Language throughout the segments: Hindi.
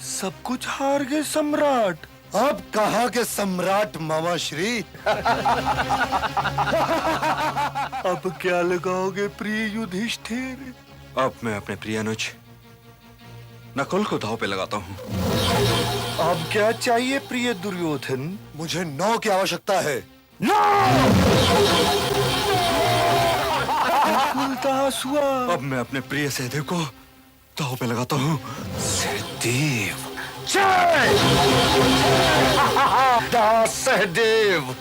सब कुछ हार गए सम्राट। अब कहाँ के सम्राट मामा श्री। अब क्या लगाओगे प्रिय युधिष्ठिर? अब मैं अपने प्रिय अनुज नकुल को दांव पे लगाता हूँ। अब क्या चाहिए प्रिय दुर्योधन? मुझे 9 की आवश्यकता है। दास हुआ। अब मैं अपने प्रिय सहदेव को दांव पे लगाता हूँ। सहदेव जय। दास सहदेव।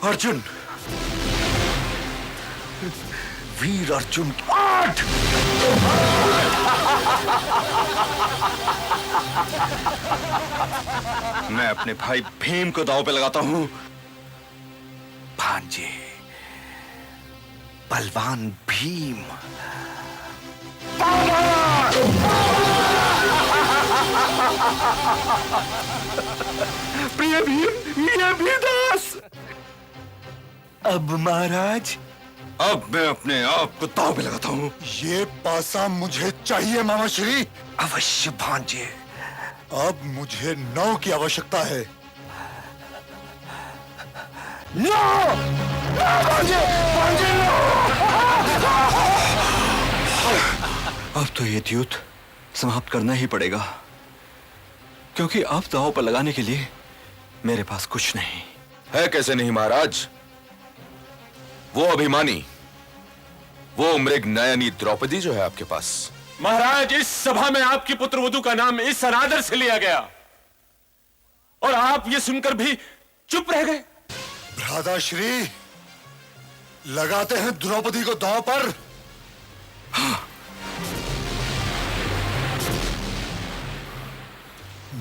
अर्जुन, वीर अर्जुन 8। मैं अपने भाई भीम को दांव पे लगाता हूँ। भांजे, बलवान भीम। प्रिय भीम, ये भी दास। अब महाराज, अब मैं अपने आप को दांव पे लगाता हूँ। ये पासा मुझे चाहिए मामा श्री। अवश्य भांजे। अब मुझे 9 की आवश्यकता है। नो! नो भांजे! भांजे नो! अब तो ये युद्ध समाप्त करना ही पड़ेगा, क्योंकि अब दांव पर लगाने के लिए मेरे पास कुछ नहीं है। कैसे नहीं महाराज? वो अभिमानी, वो मृग नयनी द्रौपदी जो है आपके पास। महाराज, इस सभा में आपकी पुत्रवधू का नाम इस अनादर से लिया गया और आप ये सुनकर भी चुप रह गए। भ्राताश्री, लगाते हैं द्रौपदी को दांव पर।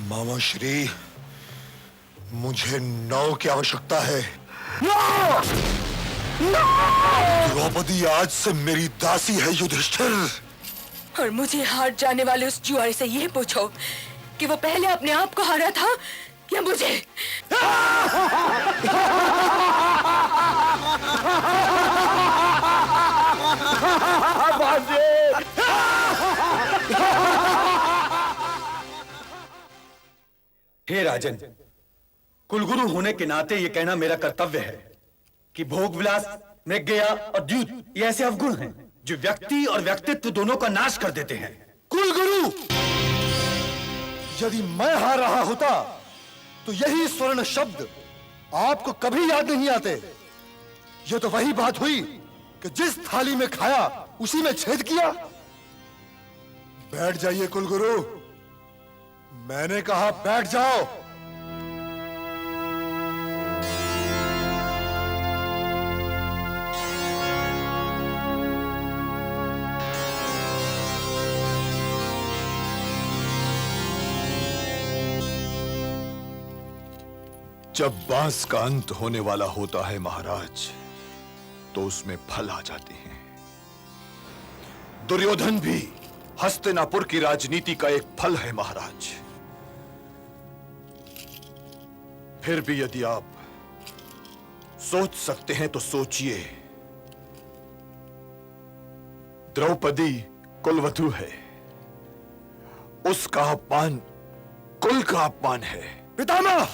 मामा श्री, मुझे 9 की आवश्यकता है। द्रौपदी आज से मेरी दासी है युधिष्ठिर। और मुझे हार जाने वाले उस जुआरी से ये पूछो कि वो पहले अपने आप को हारा था या मुझे। हे राजन, कुलगुरु होने के नाते ये कहना मेरा कर्तव्य है कि भोग विलास, मृगया और द्यूत ये ऐसे अवगुण हैं जो व्यक्ति और व्यक्तित्व दोनों का नाश कर देते हैं। कुलगुरु, यदि मैं हार रहा होता तो यही स्वर्ण शब्द आपको कभी याद नहीं आते। यह तो वही बात हुई कि जिस थाली में खाया उसी में छेद किया। बैठ जाइए कुलगुरु, मैंने कहा बैठ जाओ। जब बांस का अंत होने वाला होता है महाराज, तो उसमें फल आ जाते हैं। दुर्योधन भी हस्तिनापुर की राजनीति का एक फल है महाराज। फिर भी यदि आप सोच सकते हैं तो सोचिए। द्रौपदी कुलवधू है, उसका अपमान कुल का अपमान है। पितामह,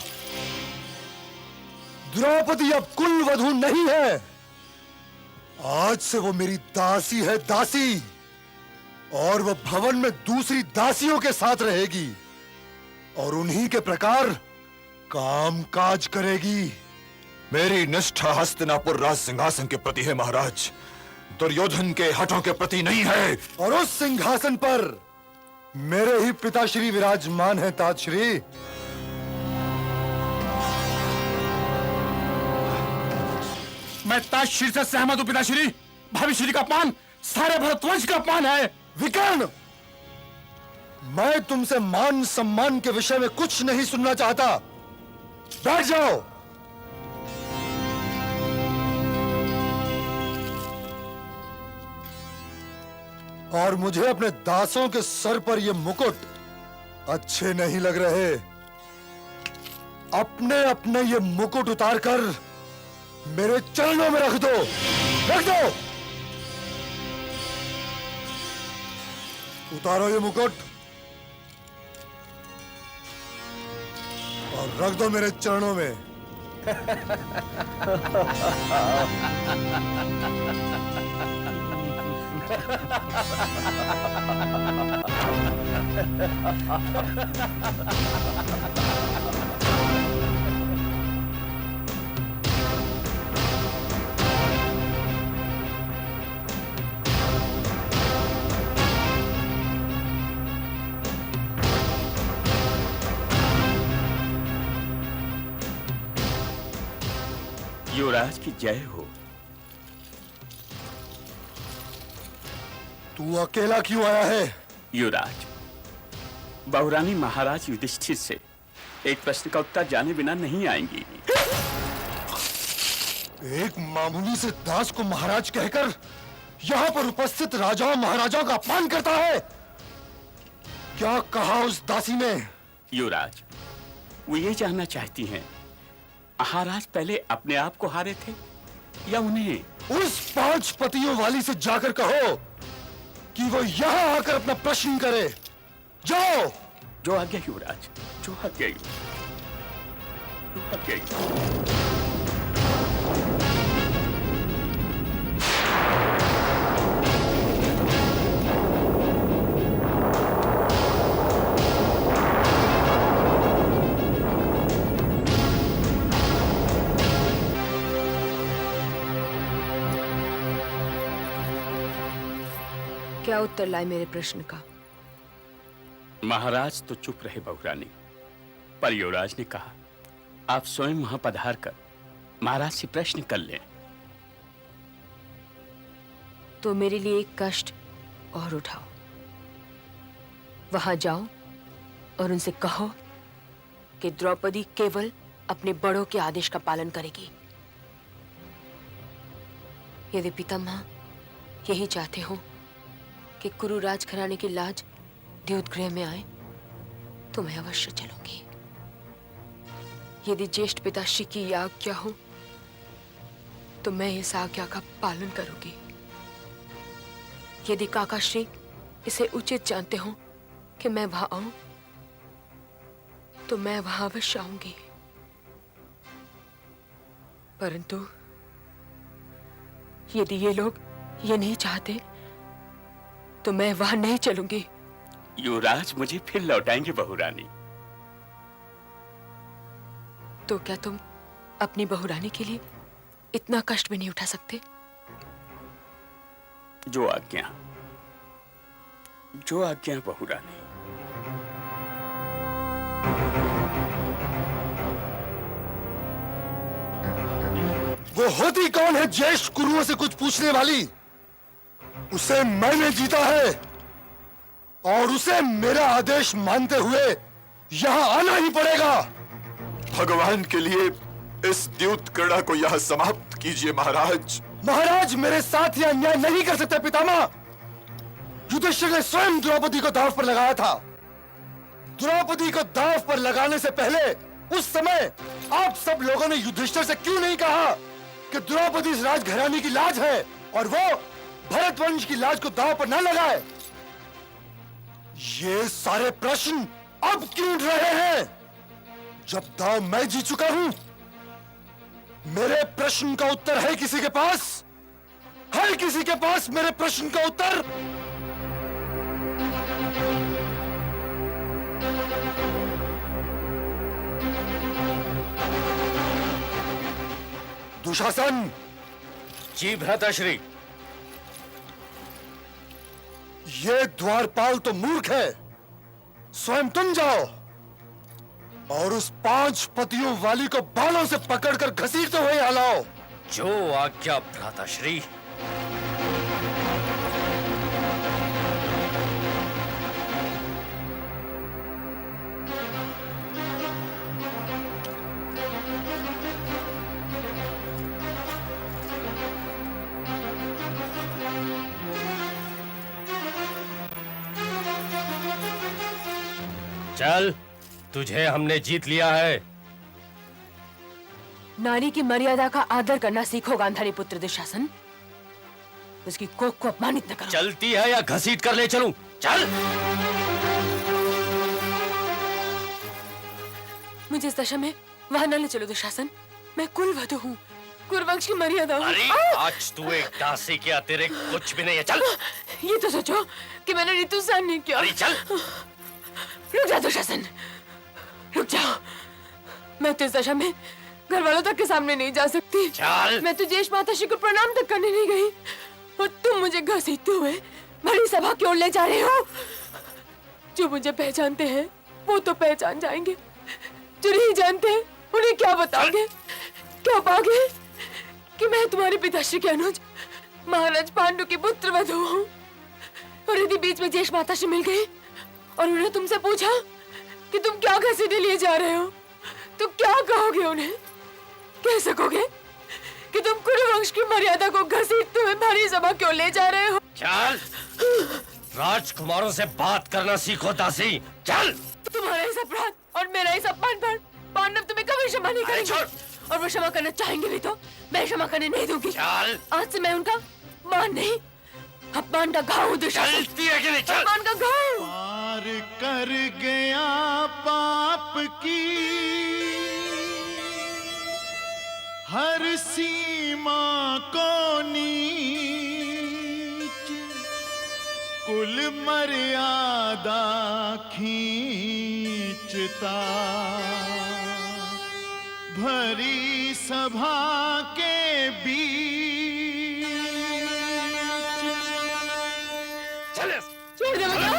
द्रौपदी अब कुलवधू नहीं है। आज से वो मेरी दासी है, दासी। और वो भवन में दूसरी दासियों के साथ रहेगी और उन्हीं के प्रकार काम काज करेगी। मेरी निष्ठा हस्तिनापुर राज सिंहासन के प्रति है महाराज, दुर्योधन के हठों के प्रति नहीं है। और उस सिंहासन पर मेरे ही पिताश्री विराजमान हैं, तातश्री। मैं ताजश्री से सहमत हूं पिताश्री। भविश्री का अपमान सारे भरतवंश का अपमान है। विकर्ण, मैं तुमसे मान सम्मान के विषय में कुछ नहीं सुनना चाहता। बैठ जाओ। और मुझे अपने दासों के सर पर ये मुकुट अच्छे नहीं लग रहे। अपने अपने ये मुकुट उतारकर मेरे चरणों में रख दो, रख दो। उतारो ये मुकुट रख दो मेरे चरणों में। युवराज की जय हो। तू अकेला क्यों आया है? युवराज, बहुरानी महाराज युधिष्ठिर से एक प्रश्न का उत्तर जाने बिना नहीं आएंगी। एक मामूली से दास को महाराज कहकर यहाँ पर उपस्थित राजाओं महाराजाओं का अपमान करता है। क्या कहा उस दासी ने? युवराज, वो ये जानना चाहती हैं, महाराज पहले अपने आप को हारे थे या उन्हें? उस 5 पतियों वाली से जाकर कहो कि वो यहाँ आकर अपना प्रश्न करे। जाओ। जो आज्ञा युवराज, जो आज्ञा युवराज, जो आज्ञा युवराज। क्या उत्तर लाए मेरे प्रश्न का? महाराज तो चुप रहे बहुरानी, पर युवराज ने कहा आप स्वयं वहां पधार कर महाराज से प्रश्न कर लें। तो मेरे लिए एक कष्ट और उठाओ। वहां जाओ और उनसे कहो कि द्रौपदी केवल अपने बड़ों के आदेश का पालन करेगी। यदि पितामह यही चाहते हो कि कुरु राजघराने की लाज द्योतगृह में आए, तो मैं अवश्य चलूंगी। यदि ज्येष्ठ पिताश्री की ये आज्ञा हो, तो मैं इस आज्ञा का पालन करूंगी। यदि काकाश्री इसे उचित जानते हो कि मैं वहां आऊं, तो मैं वहां अवश्य आऊंगी। परंतु यदि ये लोग ये नहीं चाहते, तो मैं वहां नहीं चलूंगी। युवराज मुझे फिर लौटाएंगे बहुरानी। तो क्या तुम अपनी बहुरानी के लिए इतना कष्ट भी नहीं उठा सकते? जो आज्ञा, जो आज्ञा बहुरानी। वो होती कौन है ज्येष्ठ कुरुओं से कुछ पूछने वाली? उसे मैंने जीता है और उसे मेरा आदेश मानते हुए यहां आना ही पड़ेगा। भगवान के लिए इस द्यूत क्रीड़ा को यह समाप्त कीजिए महाराज। महाराज मेरे साथ यह अन्याय नहीं कर सकते पितामह। युधिष्ठिर ने स्वयं द्रौपदी को दांव पर लगाया था। द्रौपदी को दांव पर लगाने से पहले उस समय आप सब लोगों ने युधिष्ठिर से क्यों नहीं कहा कि द्रौपदी इस राजघराने की लाज है और वो भरत वंश की लाज को दांव पर न लगाए? ये सारे प्रश्न अब क्यों उठ रहे हैं जब दांव मैं जीत चुका हूं? मेरे प्रश्न का उत्तर है किसी के पास? है किसी के पास मेरे प्रश्न का उत्तर? दुशासन। जी भ्राताश्री। ये द्वारपाल तो मूर्ख है। स्वयं तुम जाओ और उस 5 पतियों वाली को बालों से पकड़कर घसीटते हुए यहाँ लाओ। जो आज्ञा भ्राताश्री। चल, तुझे हमने जीत लिया है। नारी की मर्यादा का आदर करना सीखो गांधारी पुत्र दुशासन। उसकी कोख को अपमानित न करो। चलती है या घसीट कर ले चलूं? चल। मुझे इस दशा में वहां न ले चलो दुशासन। मैं कुलवधू हूँ, कुरुवंश की मर्यादा हूँ। अरे आज तू एक दासी के अतिरिक्त कुछ भी नहीं है। चल। ये तो सोचो कि मैंने ऋतु सहन नहीं किया। अरे चल। रुक जा दुशासन, रुक जाओ। मैं तो इस दशा में घर वालों तक के सामने नहीं जा सकती। चल। मैं तो ज्येष्ठ माताश्री को प्रणाम तक करने नहीं गई और तुम मुझे घसीटते हुए बड़ी सभा की ओर ले जा रहे हो। जो मुझे पहचानते हैं वो तो पहचान जाएंगे, जो नहीं जानते उन्हें क्या बताओगे? क्या पाओगे कि मैं तुम्हारे पिताश्री के अनुज महाराज पांडु की पुत्र वधू हूँ? और यदि बीच में ज्येष्ठ माताश्री मिल गई और उन्हें तुमसे पूछा कि तुम क्या घसीटे लिए जा रहे हो, तो क्या कहोगे उन्हें? कह सकोगे कि तुम कुरुवंश की मर्यादा को घसीटते हुए भारी सभा क्यों ले जा रहे हो? चल। राजकुमारों से बात करना सीखो दासी। चल। तुम्हारा इस अपराध और मेरा इस अपमान पर पांडव तुम्हें कभी क्षमा नहीं करेंगे। और वो क्षमा करना चाहेंगे भी तो मैं क्षमा करने नहीं दूंगी। चल। आज से मैं उनका मान नहीं, अपमान का घाव हूँ दुशासन। चलती है कि नहीं? चल। अपमान का घाव। पार कर गया पाप की हर सीमा को नीच, कुल मर्यादा खींचता भरी सभा के बीच। चल। छोड़ दे मुझे।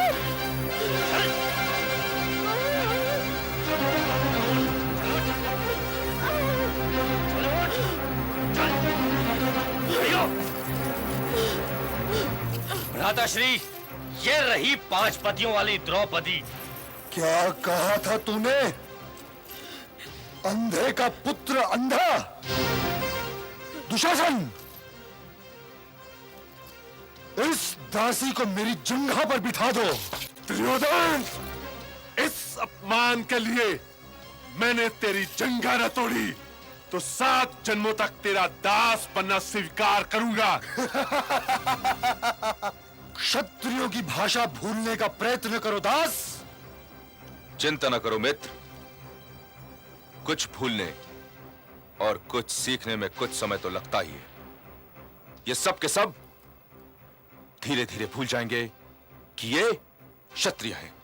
भ्राताश्री, ये रही 5 पतियों वाली द्रौपदी। क्या कहा था तूने? अंधे का पुत्र अंधा? दुशासन, इस दासी को मेरी जंघा पर बिठा दो। दुर्योधन, इस अपमान के लिए मैंने तेरी जंघा न तोड़ी तो 7 जन्मों तक तेरा दास बनना स्वीकार करूंगा। क्षत्रियों की भाषा भूलने का प्रयत्न करो दास। चिंता न करो मित्र, कुछ भूलने और कुछ सीखने में कुछ समय तो लगता ही है। ये सब के सब धीरे धीरे भूल जाएंगे कि ये क्षत्रिय हैं।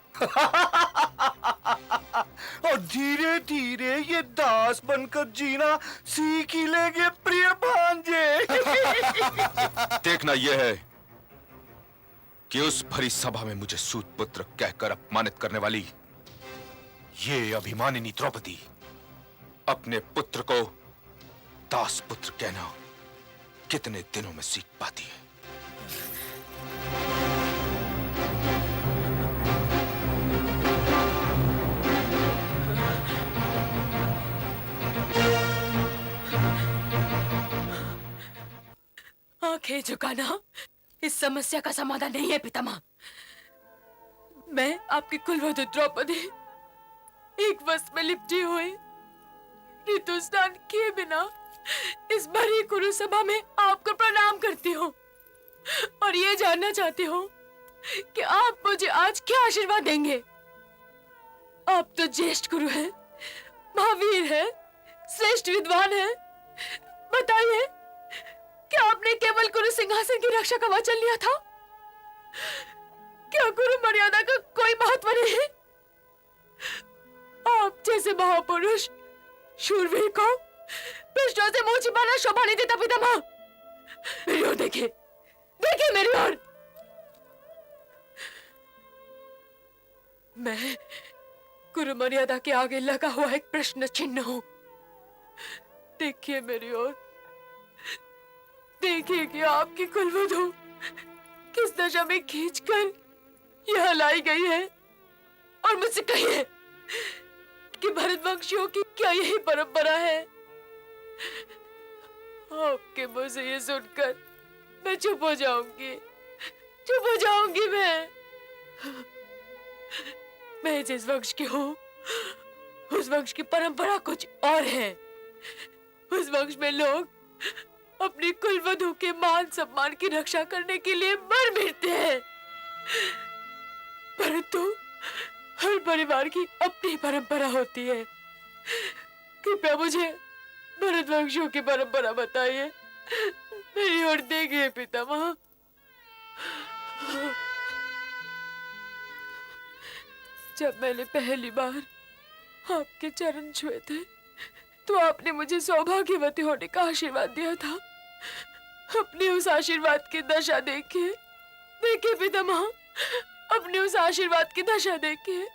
और धीरे धीरे ये दास बनकर जीना सीख ही लेंगे प्रिय भांजे। देखना यह है कि उस भरी सभा में मुझे सूत पुत्र कहकर अपमानित करने वाली ये अभिमानिनी द्रौपदी अपने पुत्र को दास पुत्र कहना कितने दिनों में सीख पाती है। आंखें झुकाना इस समस्या का समाधान नहीं है पितामह। मैं आपकी कुलवधू द्रौपदी एक वस्त्र में लिपटी हुई ऋतु स्नान किए बिना इस भरी कुरु सभा में आपको प्रणाम करती हूँ और ये जानना चाहती हूँ कि आप मुझे आज क्या आशीर्वाद देंगे। आप तो ज्येष्ठ गुरु हैं, महावीर हैं, श्रेष्ठ विद्वान हैं। बताइए, क्या आपने केवल गुरु सिंहासन की रक्षा का वचन लिया था? क्या गुरु मर्यादा का कोई महत्व नहीं? आप जैसे महापुरुष शूरवीर को पृष्ठों से मुंह छिपाना शोभा नहीं देता पितामह। मेरी ओर देखिए, देखिए मेरी ओर। मैं गुरु मर्यादा के आगे लगा हुआ एक प्रश्न चिन्ह हूं। देखिए मेरी ओर, देखिए कि आपकी कुलवधू किस दशा में खींचकर यहां लाई गई है और मुझसे कहिए कि भरतवंशियों की क्या यही परंपरा है? आपके मुंह से ये सुनकर मैं चुप हो जाऊंगी, चुप हो जाऊंगी। मैं जिस वंश की हूं उस वंश की परंपरा कुछ और है। उस वंश में लोग अपनी कुलवधू के मान सम्मान की रक्षा करने के लिए मर मिटते हैं, परंतु हर परिवार की अपनी परंपरा होती है। कृपया मुझे भरतवंशियों की परंपरा बताइए। मेरी ओर देखिए पितामह। जब मैंने पहली बार आपके चरण छुए थे तो आपने मुझे सौभाग्यवती होने का आशीर्वाद दिया था। अपने उस आशीर्वाद की दशा देखिए, देखिए पितामह, अपने उस आशीर्वाद की दशा देखिए।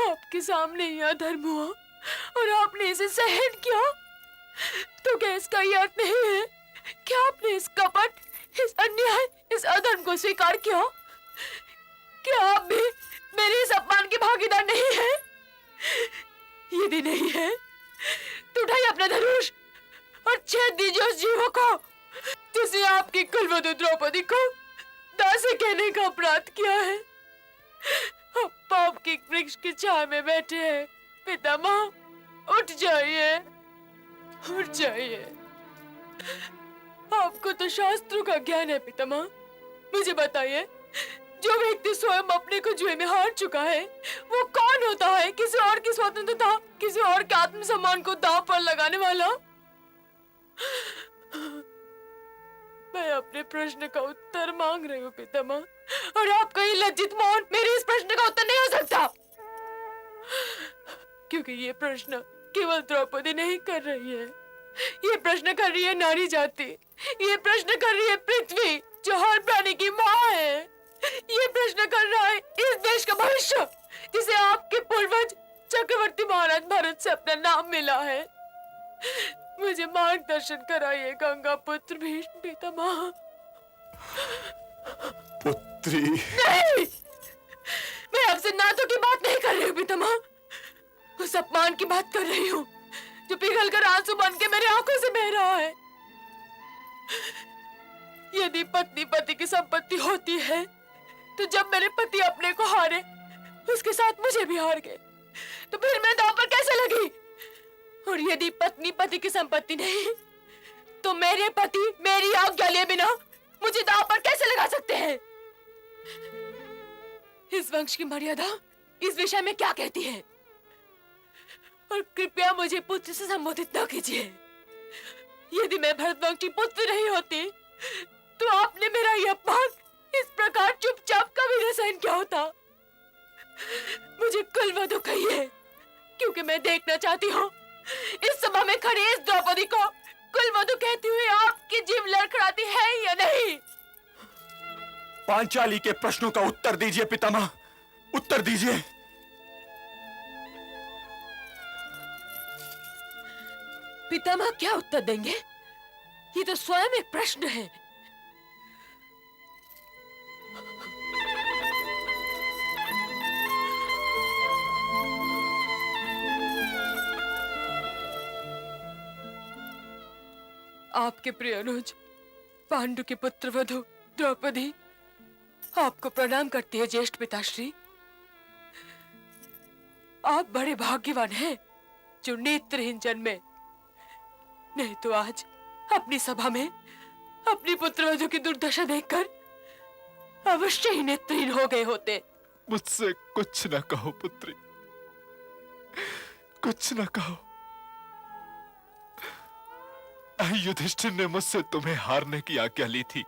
आपके सामने ही अधर्म हुआ और आपने इसे सहन किया। तो क्या इसका ये अर्थ नहीं है कि आपने इस कपट, इस अन्याय, इस अधर्म को स्वीकार किया? क्या आप भी मेरे इस अपमान के भागीदार नहीं हैं? यदि नहीं है तो उठाइए अपना धनुष और छेद दीजिए उस जीव को जिसे आपकी कुलवधू द्रौपदी को दासी कहने का अपराध किया है। आप पाप की वृक्ष की छाया में बैठे हैं पितामह, उठ जाइए, उठ जाइए। आपको तो शास्त्रों का ज्ञान है पितामह। मुझे बताइए, जो व्यक्ति स्वयं अपने को जुए में हार चुका है वो कौन होता है? किसी और की स्वतंत्रता, किसी और के आत्मसम्मान को दांव पर लगाने वाला? मैं अपने प्रश्न का उत्तर मांग रही हूँ पितामह, और आपका ये लज्जित मौन मेरे इस प्रश्न का उत्तर नहीं हो सकता, क्योंकि ये प्रश्न केवल द्रौपदी नहीं कर रही है। ये प्रश्न कर रही है नारी जाति, ये प्रश्न कर रही है पृथ्वी जो हर प्राणी की माँ है, ये प्रश्न कर रहा है इस देश का भविष्य जिसे आपके पूर्वज चक्रवर्ती महाराज भरत से अपना नाम मिला है। मुझे मार्गदर्शन कराइए गंगा पुत्र भीष्म पितामह। पुत्री। नहीं, मैं आपसे नातों की बात नहीं कर रही हूँ पितामह, उस अपमान की बात कर रही हूँ जो पिघल कर आंसू बन के मेरे आंखों से बह रहा है। यदि पत्नी पति की संपत्ति होती है तो जब मेरे पति अपने को हारे उसके साथ मुझे भी हार गए, तो फिर मैं दांव पर कैसे लगी? और यदि पत्नी पति की संपत्ति नहीं तो मेरे पति मेरी आज्ञा लिए बिना मुझे दांव पर कैसे लगा सकते हैं? इस वंश की मर्यादा इस विषय में क्या कहती है? और कृपया मुझे पुत्र से संबोधित न कीजिए। यदि मैं भरतवंश की पुत्र नहीं होती तो आपने मेरा यह अपमान इस प्रकार चुपचाप कभी न सहन किया होता। मुझे कुलवधू कहिए, क्योंकि मैं देखना चाहती हूँ इस सभा में खड़ी इस द्रौपदी को कुलवधू कहती हुई आपकी जीभ लड़खड़ाती है या नहीं? पांचाली के प्रश्नों का उत्तर दीजिए पितामह, उत्तर दीजिए। पितामह क्या उत्तर देंगे? ये तो स्वयं एक प्रश्न है। आपके प्रिय अनुज पांडु की पुत्र वधू द्रौपदी आपको प्रणाम करती है ज्येष्ठ पिताश्री। आप बड़े भाग्यवान हैं जो नेत्रहीन जन्मे, नहीं तो आज अपनी सभा में अपनी पुत्रवधू की दुर्दशा देखकर अवश्य ही नेत्रहीन हो गए होते। मुझसे कुछ न कहो पुत्री, कुछ न कहो। युधिष्ठिर ने मुझसे तुम्हें हारने की आज्ञा ली थी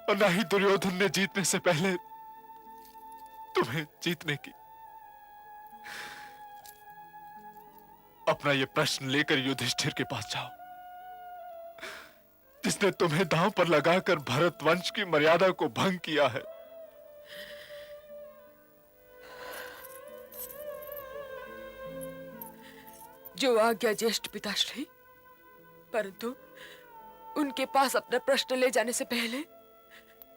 और ना ही दुर्योधन ने जीतने से पहले तुम्हें जीतने की। अपना ये प्रश्न लेकर युधिष्ठिर के पास जाओ, जिसने तुम्हें दांव पर लगाकर भरत वंश की मर्यादा को भंग किया है। जो आज्ञा ज्येष्ठ पिताश्री, परंतु उनके पास अपना प्रश्न ले जाने से पहले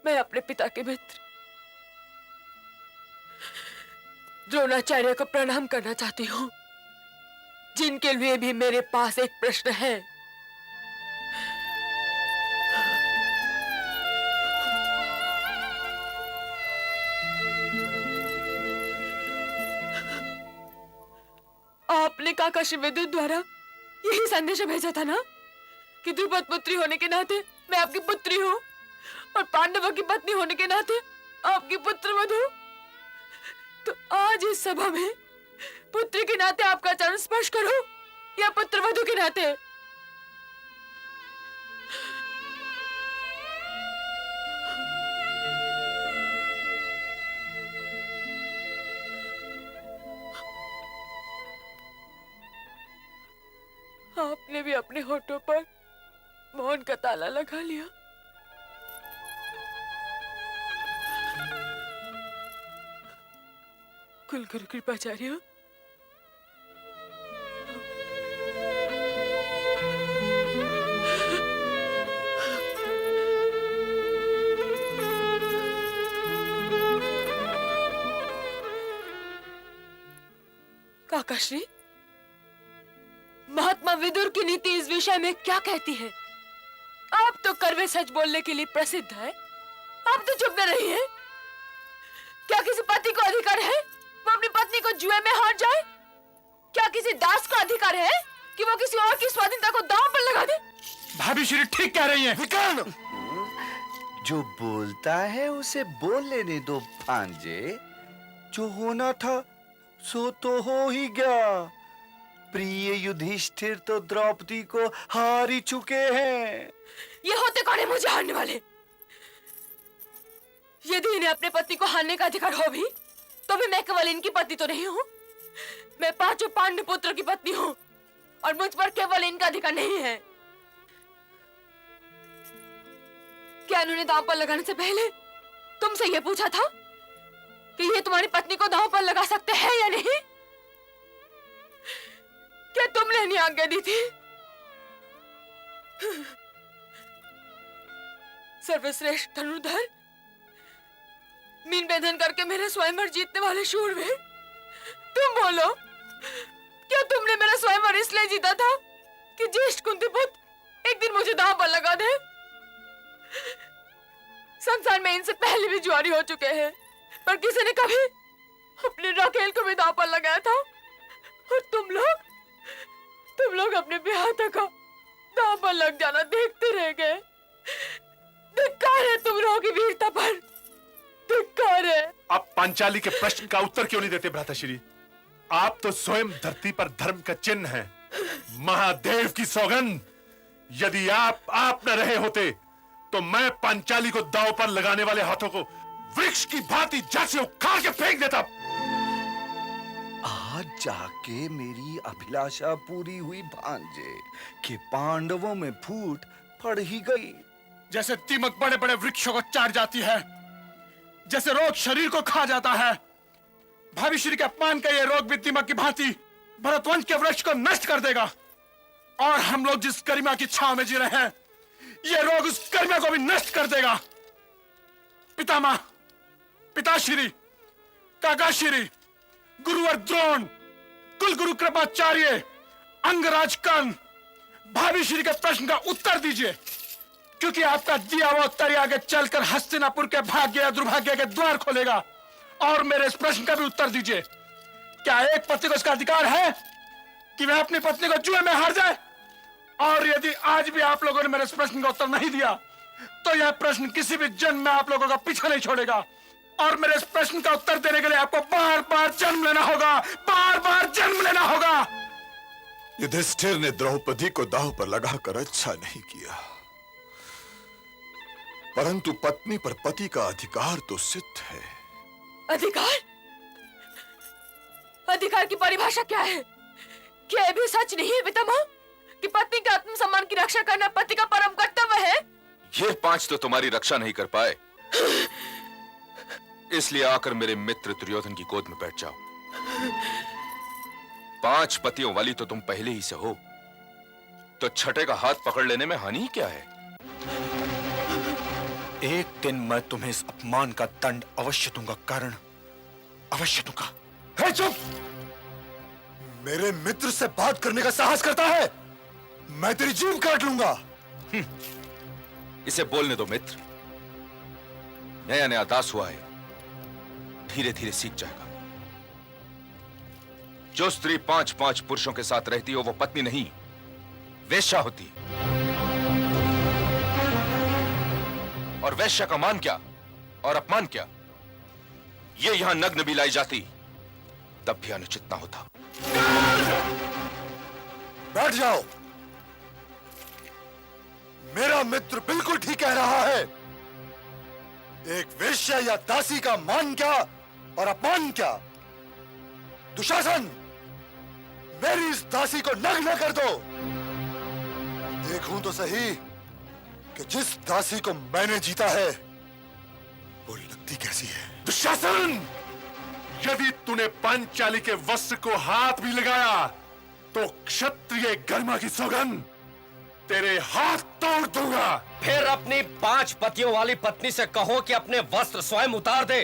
मैं अपने पिता के मित्र द्रोणाचार्य को प्रणाम करना चाहती हूँ, जिनके लिए भी मेरे पास एक प्रश्न है। आपने काका शिवविद्युत द्वारा यही संदेश भेजा था ना कि द्रुपद पुत्री होने के नाते मैं आपकी पुत्री हूँ और पांडवों की पत्नी होने के नाते आपकी पुत्रवधू। तो आज इस सभा में पुत्री के नाते आपका चरण स्पर्श करूं या पुत्र वधू के नाते? आपने भी अपने होठों पर मौन का ताला लगा लिया। कुलगुरु कृपाचार्य, काकाश्री, महात्मा विदुर की नीति इस विषय में क्या कहती है? आप तो कड़वे सच बोलने के लिए प्रसिद्ध है, आप तो चुप न रही हैं। क्या किसी पति को अधिकार है वो अपनी पत्नी को जुए में हार जाए? क्या किसी दास को अधिकार है कि वो किसी और की स्वाधीनता को दांव पर लगा दे? भाभी श्री ठीक कह रही हैं। विकर्ण, जो बोलता है उसे बोल लेने दो भांजे। जो होना था सो तो हो ही गया। प्रिय युधिष्ठिर तो द्रौपदी को हार ही चुके हैं। ये होते कौन है मुझे हारने वाले? यदि इन्हें अपने पति को हारने का अधिकार हो भी, तो भी मैं केवल इनकी पत्नी तो नहीं हूँ। मैं 5 पांडु पुत्र की पत्नी हूँ और मुझ पर केवल इनका अधिकार नहीं है। क्या उन्होंने दांव पर लगाने से पहले तुमसे यह पूछा था कि ये तुम्हारी पत्नी को दांव पर लगा सकते हैं या नहीं? क्या तुमने नहीं आज्ञा दी थी? सर्वश्रेष्ठ धनुर्धर, मीन भेदन करके मेरे स्वयंवर जीतने वाले शूरवीर, तुम बोलो, क्या तुमने मेरा स्वयंवर इसलिए जीता था कि ज्येष्ठ कुंती पुत्र एक दिन मुझे दांव पर लगा दे? संसार में इनसे पहले भी जुआरी हो चुके हैं, पर किसी ने कभी अपने राकेल को भी दांव पर लगाया था। और तुम लोग अपने ब्याह का दांव पर लग जाना देखते रह गए। धिक्कार है तुम लोगों की वीरता पर, धिक्कार है। आप पांचाली के प्रश्न का उत्तर क्यों नहीं देते भ्राताश्री? आप तो स्वयं धरती पर धर्म का चिन्ह हैं। महादेव की सौगंध, यदि आप न रहे होते तो मैं पांचाली को दांव पर लगाने वाले हाथों को वृक्ष की भांति जड़ से उखाड़ के फेंक देता। आज जाके मेरी अभिलाषा पूरी हुई भांजे कि पांडवों में फूट पड़ ही गई। जैसे दीमक बड़े बड़े वृक्षों को चाट जाती है, जैसे रोग शरीर को खा जाता है, भाभी श्री के अपमान का यह रोग भी दीमक की भांति भरतवंश के वृक्ष को नष्ट कर देगा। और हम लोग जिस गरिमा की छांव में जी रहे हैं, यह रोग उस गरिमा को भी नष्ट कर देगा। पितामह, पिताश्री, काकाश्री, गुरुवर द्रोण, कुलगुरु कृपाचार्य, अंगराज कर्ण, भाभी श्री के प्रश्न का उत्तर दीजिए, क्योंकि आपका दिया हुआ उत्तर आगे चलकर हस्तिनापुर के भाग्य या दुर्भाग्य के द्वार खोलेगा। और मेरे इस प्रश्न का भी उत्तर दीजिए, क्या एक पति को इसका अधिकार है कि वह अपनी पत्नी को जुए में हार जाए? और यदि आज भी आप लोगों ने मेरे इस प्रश्न का उत्तर नहीं दिया, तो यह प्रश्न किसी भी जन्म में आप लोगों का पीछा नहीं छोड़ेगा। और मेरे इस प्रश्न का उत्तर देने के लिए आपको बार बार जन्म लेना होगा, बार बार जन्म लेना होगा। युधिष्ठिर ने द्रौपदी को दांव पर लगाकर अच्छा नहीं किया, परंतु पत्नी पर पति का अधिकार तो सिद्ध है। अधिकार? अधिकार की परिभाषा क्या है? क्या यह भी सच नहीं है पितामह कि पत्नी के आत्मसम्मान की रक्षा करना पति का परम कर्तव्य है? ये 5 तो तुम्हारी रक्षा नहीं कर पाए, इसलिए आकर मेरे मित्र दुर्योधन की गोद में बैठ जाओ। 5 पतियों वाली तो तुम पहले ही से हो, तो छठे का हाथ पकड़ लेने में हानि क्या है? एक दिन मैं तुम्हें इस अपमान का दंड अवश्य दूंगा, कारण अवश्य दूंगा। है चुप! मेरे मित्र से बात करने का साहस करता है, मैं तेरी जीभ काट लूंगा। इसे बोलने दो मित्र, नया नया दास हुआ है, धीरे धीरे सीख जाएगा। जो स्त्री 5-5 पुरुषों के साथ रहती हो वो पत्नी नहीं, वेश्या होती है। और वेश्या का मान क्या और अपमान क्या, ये यहां नग्न भी लाई जाती, तब भी अनुचित ना होता। बैठ जाओ। मेरा मित्र बिल्कुल ठीक कह रहा है। एक वेश्या या दासी का मान क्या और अपमान क्या। दुशासन, मेरी इस दासी को नग्न कर दो। देखूं तो सही कि जिस दासी को मैंने जीता है वो लगती कैसी है। दुशासन, यदि तूने पांचाली के वस्त्र को हाथ भी लगाया तो क्षत्रिय गरिमा की सौगंध तेरे हाथ तोड़ दूंगा। फिर अपनी 5 पतियों वाली पत्नी से कहो कि अपने वस्त्र स्वयं उतार दे,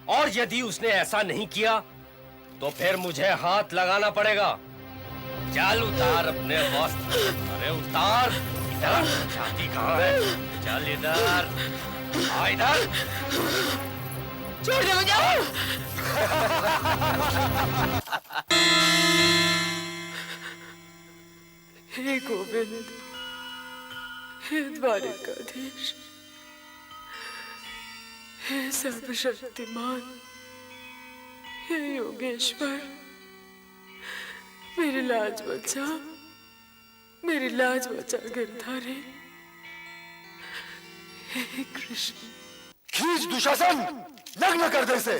और यदि उसने ऐसा नहीं किया तो फिर मुझे हाथ लगाना पड़ेगा। चल उतार अपने वस्त्र। अरे उतार। इधर जाती कहाँ है? चल इधर आ, इधर। छोड़ दो जाओ। हे गोविंद, हे द्वारिकाधीश, हे सर्वशक्तिमान, हे योगेश्वर, मेरी लाज बचा, मेरी लाज बचा गिरधारी। हे कृष्ण। खींच दुशासन, नग्न कर दे इसे।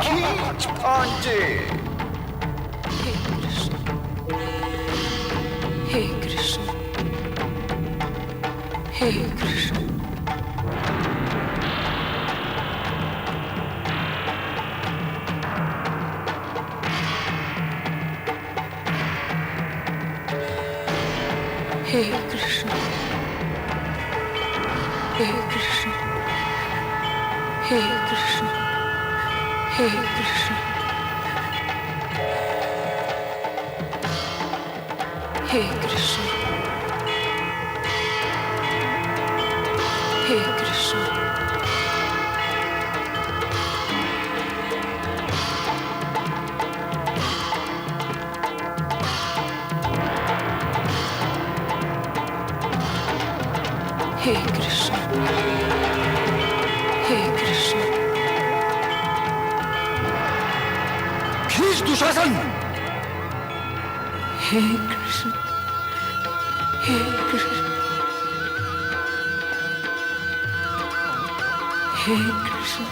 खींच भांजे। हे कृष्ण, हे कृष्ण, हे कृष्ण। हे कृष्ण, हे कृष्ण, हे कृष्ण, हे कृष्ण, हे कृष्ण, हे कृष्ण, हे कृष्ण, हे कृष्ण। खींच दुशासन। हे कृष्ण, हे कृष्ण, हे कृष्ण,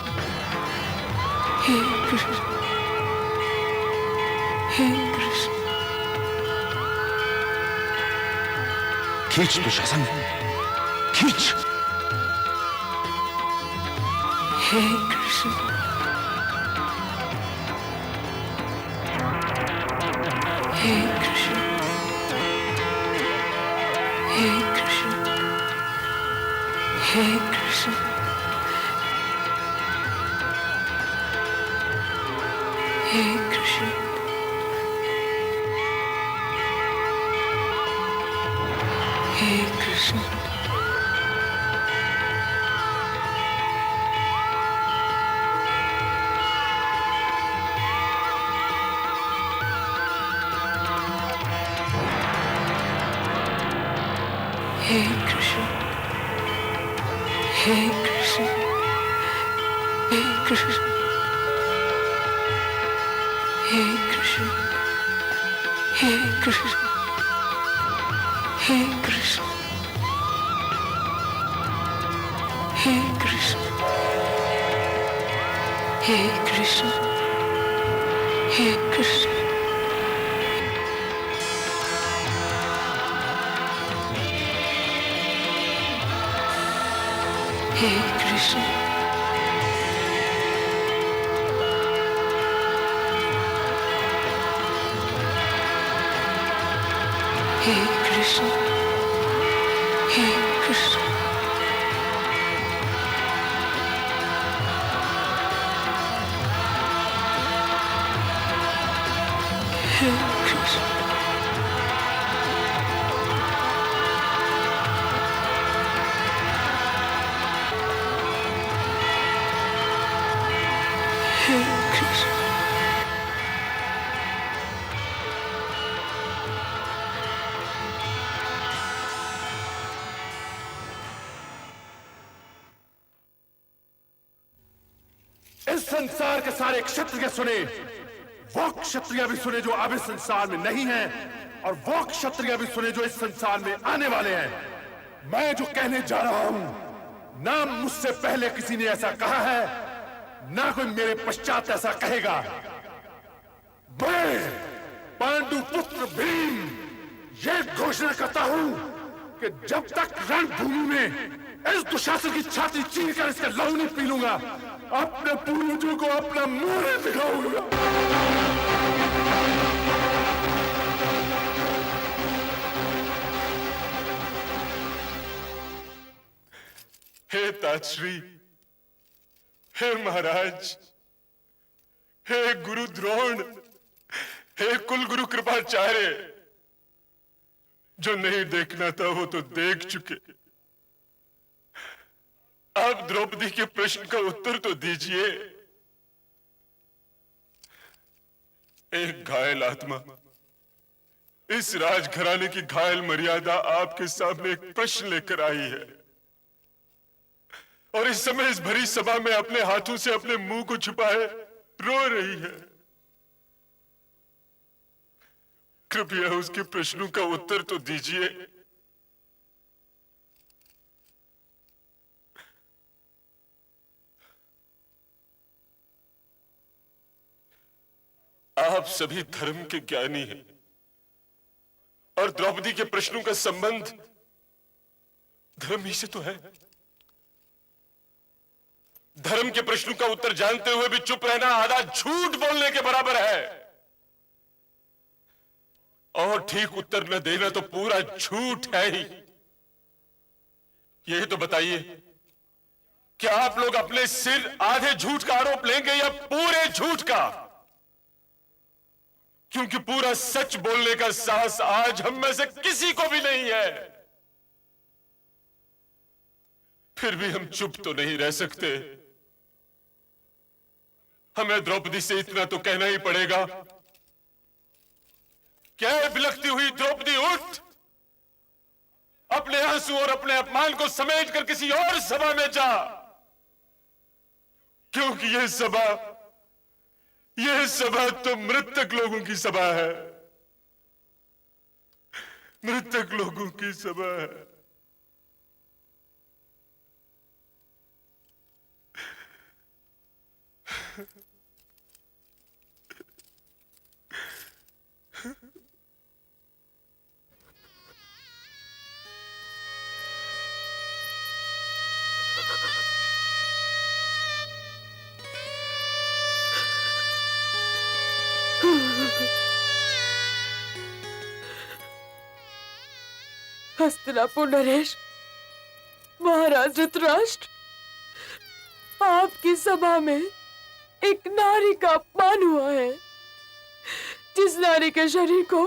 हे कृष्ण, हे कृष्ण। खींच दुशासन, खींच। हे कृष्ण, हे कृष्ण, हे कृष्ण, हे कृष्ण, हे कृष्ण, हे कृष्ण। हे कृष्ण, हे कृष्ण, हे कृष्ण, हे कृष्ण, हे कृष्ण, हे कृष्ण, हे कृष्ण, हे कृष्ण, हे कृष्ण। हे कृष्ण, हे कृष्ण, हे कृष्ण, हे कृष्ण, हे कृष्ण। इस संसार के सारे क्षत्रिय सुने, वो क्षत्रिय भी सुने जो अब इस संसार में नहीं है, और वो क्षत्रिय भी सुने जो इस संसार में आने वाले हैं। मैं जो कहने जा रहा हूं, ना मुझसे पहले किसी ने ऐसा कहा है, ना कोई मेरे पश्चात ऐसा कहेगा। मैं पांडु पुत्र भीम ये घोषणा करता हूं कि जब तक रणभूमि में इस दुशासन की छाती चीर कर इसका लहू नहीं पी लूंगा, अपने पूर्वजों को अपना मुंह नहीं दिखाऊंगा। हे ताजश्री, हे महाराज, हे गुरु द्रोण, हे कुल गुरु कृपाचार्य, जो नहीं देखना था वो तो देख चुके। अब द्रौपदी के प्रश्न का उत्तर तो दीजिए। एक घायल आत्मा इस राजघराने की घायल मर्यादा आपके सामने एक प्रश्न लेकर आई है, और इस समय इस भरी सभा में अपने हाथों से अपने मुंह को छुपाए रो रही है। कृपया उसके प्रश्नों का उत्तर तो दीजिए। आप सभी धर्म के ज्ञानी हैं, और द्रौपदी के प्रश्नों का संबंध धर्म ही से तो है। धर्म के प्रश्नों का उत्तर जानते हुए भी चुप रहना आधा झूठ बोलने के बराबर है, और ठीक उत्तर न देना तो पूरा झूठ है ही। यही तो बताइए, क्या आप लोग अपने सिर आधे झूठ का आरोप लेंगे या पूरे झूठ का? क्योंकि पूरा सच बोलने का साहस आज हम में से किसी को भी नहीं है। फिर भी हम चुप तो नहीं रह सकते। हमें द्रौपदी से इतना तो कहना ही पड़ेगा। क्या बिलखती हुई द्रौपदी, उठ, अपने आंसू और अपने अपमान को समेट कर किसी और सभा में जा, क्योंकि यह सभा तो मृतक लोगों की सभा है। मृतक लोगों की सभा है। हस्तिनापुर नरेश, महाराज धृतराष्ट्र, आपकी सभा में एक नारी का अपमान हुआ है। जिस नारी के शरीर को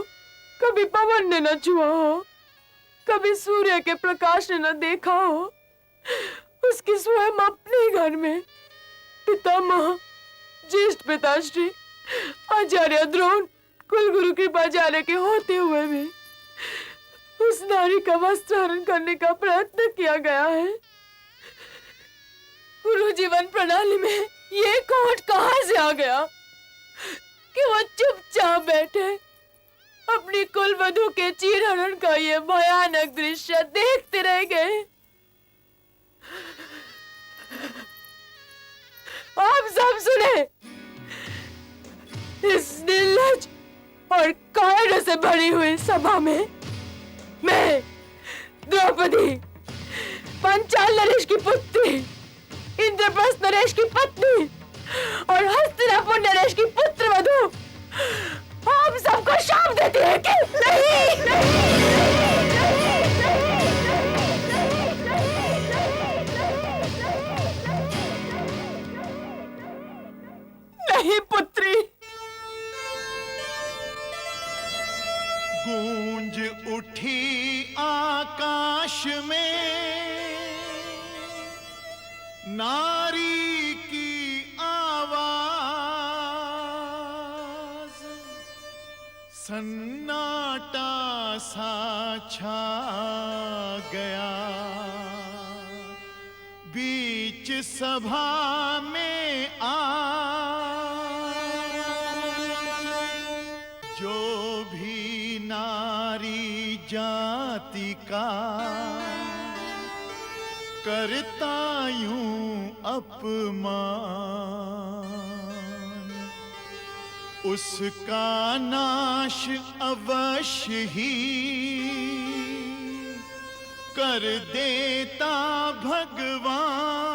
कभी पवन ने न छुआ हो, कभी सूर्य के प्रकाश ने न देखा हो, उसकी स्वयं अपने घर में पितामह, ज्येष्ठ पिताश्री, आचार्य द्रोण, कुलगुरु कृपाचार्य के होते हुए भी उस नारी का वस्त्रहरण करने का प्रयत्न किया गया है। गुरु जीवन प्रणाली में ये कोट कहां से आ गया कि वो चुपचाप बैठे अपनी कुलवधू के चीरहरण का ये भयानक दृश्य देखते रह गए। आप सब सुने, इस निर्लज्ज और कायरों से भरी हुई सभा में मैं द्रौपदी, पांचाल नरेश की पुत्री, नरेश की पत्नी और हस्तिनापुर नरेश की पुत्र वधू आप सबको शाप देती है कि नहीं पुत्री। गूंज उठी आकाश में नारी की आवाज, सन्नाटा सा छा गया बीच सभा में जो भी नारी जाति का करता यूं अपमान, उसका नाश अवश्य ही कर देता भगवान।